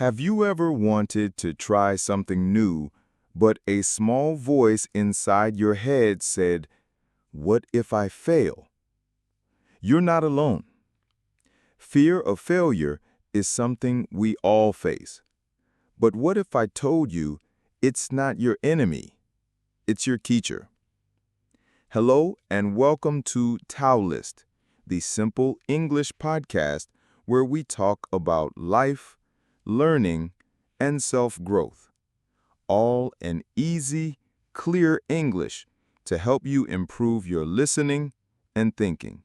Have you ever wanted to try something new, but a small voice inside your head said, "What if I fail?" You're not alone. Fear of failure is something we all face. But what if I told you it's not your enemy, it's your teacher? Hello and welcome to TaouyList, the simple English podcast where we talk about life, learning, and self-growth, all in easy, clear English to help you improve your listening and thinking.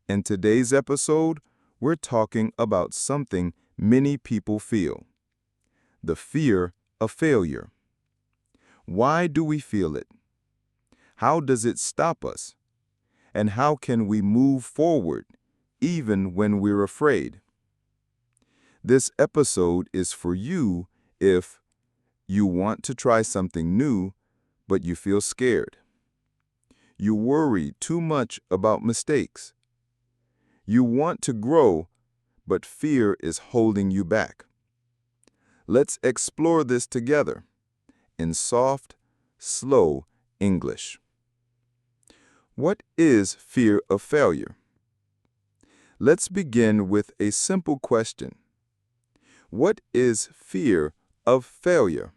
In today's episode, we're talking about something many people feel: the fear of failure. Why do we feel it? How does it stop us? And how can we move forward even when we're afraid? This episode is for you if you want to try something new, but you feel scared. You worry too much about mistakes. You want to grow, but fear is holding you back. Let's explore this together in soft, slow English. What is fear of failure? Let's begin with a simple question. What is fear of failure?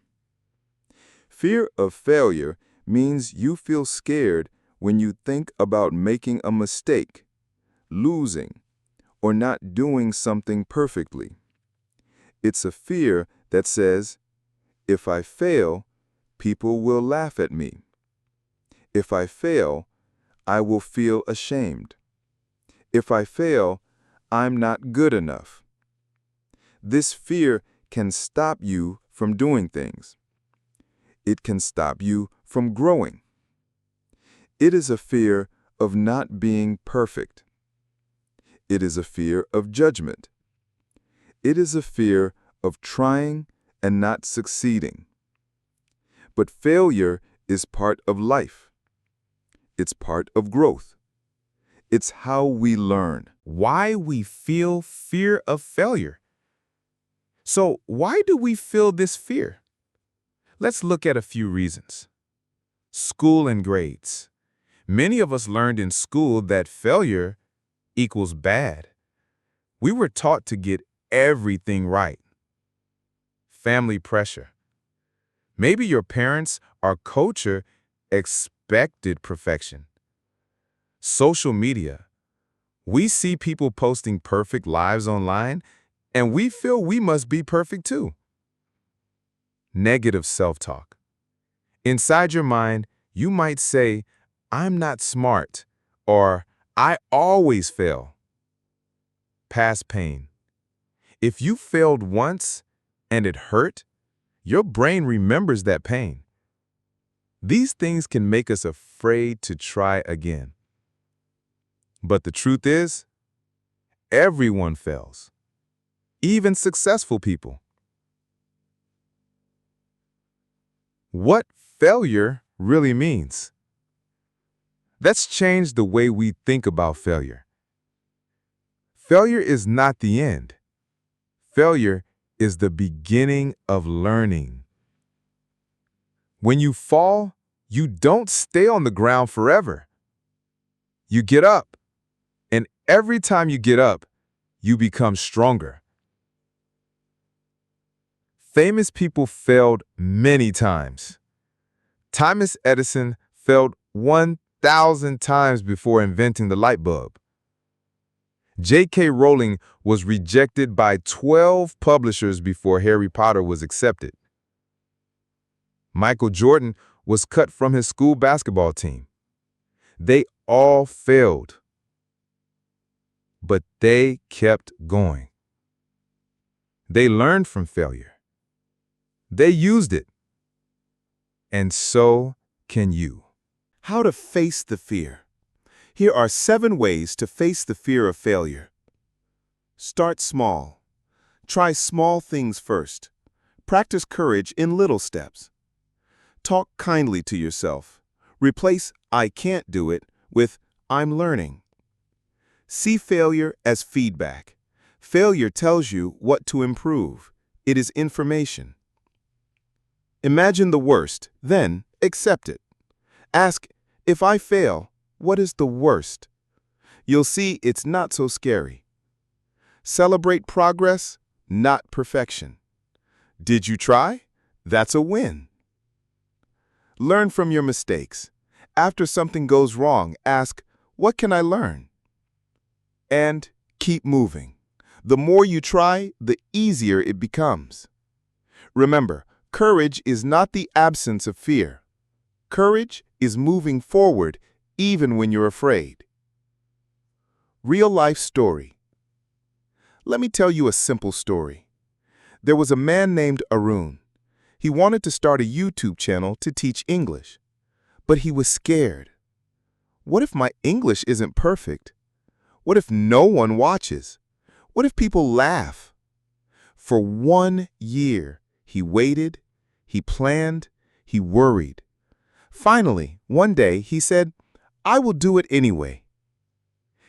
Fear of failure means you feel scared when you think about making a mistake, losing, or not doing something perfectly. It's a fear that says, if I fail, people will laugh at me. If I fail, I will feel ashamed. If I fail, I'm not good enough. This fear can stop you from doing things. It can stop you from growing. It is a fear of not being perfect. It is a fear of judgment. It is a fear of trying and not succeeding. But failure is part of life. It's part of growth. It's how we learn. Why we feel fear of failure. So, why do we feel this fear? Let's look at a few reasons. School and grades. Many of us learned in school that failure equals bad. We were taught to get everything right. Family pressure. Maybe your parents or culture expected perfection. Social media. We see people posting perfect lives online, and we feel we must be perfect too. Negative self-talk. Inside your mind, you might say, "I'm not smart," or "I always fail." Past pain. If you failed once and it hurt, your brain remembers that pain. These things can make us afraid to try again. But the truth is, everyone fails, even successful people. What failure really means. Let's change the way we think about failure. Failure is not the end. Failure is the beginning of learning. When you fall, you don't stay on the ground forever. You get up, and every time you get up, you become stronger. Famous people failed many times. Thomas Edison failed 1,000 times before inventing the light bulb. J.K. Rowling was rejected by 12 publishers before Harry Potter was accepted. Michael Jordan was cut from his school basketball team. They all failed, but they kept going. They learned from failure. They used it. And so can you. How to face the fear. Here are 7 ways to face the fear of failure. Start small. Try small things first. Practice courage in little steps. Talk kindly to yourself. Replace "I can't do it" with "I'm learning." See failure as feedback. Failure tells you what to improve. It is information. Imagine the worst, then accept it. Ask, if I fail, what is the worst? You'll see it's not so scary. Celebrate progress, not perfection. Did you try? That's a win. Learn from your mistakes. After something goes wrong, ask, what can I learn? And keep moving. The more you try, the easier it becomes. Remember, courage is not the absence of fear. Courage is moving forward even when you're afraid. Real-life story. Let me tell you a simple story. There was a man named Arun. He wanted to start a YouTube channel to teach English, but he was scared. What if my English isn't perfect? What if no one watches? What if people laugh? For 1 year, he waited, he planned, he worried. Finally, one day, he said, I will do it anyway.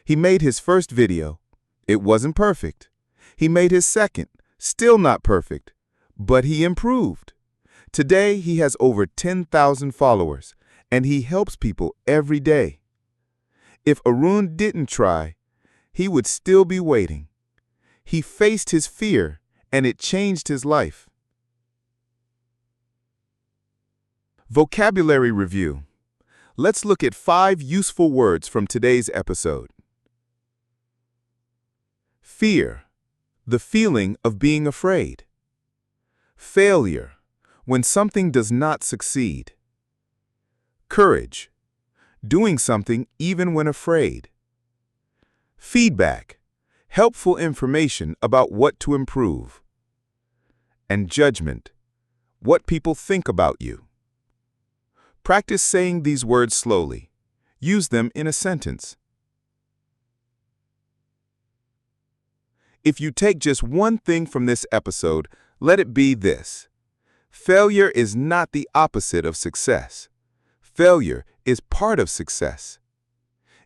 He made his first video. It wasn't perfect. He made his second, still not perfect, but he improved. Today, he has over 10,000 followers, and he helps people every day. If Arun didn't try, he would still be waiting. He faced his fear, and it changed his life. Vocabulary review. Let's look at 5 useful words from today's episode. Fear, the feeling of being afraid. Failure, when something does not succeed. Courage, doing something even when afraid. Feedback, helpful information about what to improve. And judgment, what people think about you. Practice saying these words slowly. Use them in a sentence. If you take just one thing from this episode, let it be this. Failure is not the opposite of success. Failure is part of success.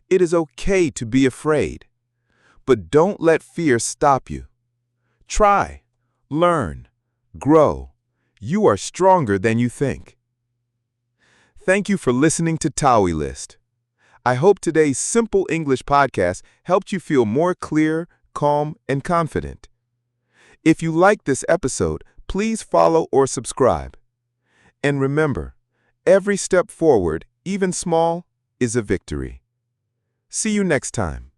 It is okay to be afraid, but don't let fear stop you. Try, learn, grow. You are stronger than you think. Thank you for listening to TaouyList. I hope today's simple English podcast helped you feel more clear, calm, and confident. If you liked this episode, please follow or subscribe. And remember, every step forward, even small, is a victory. See you next time.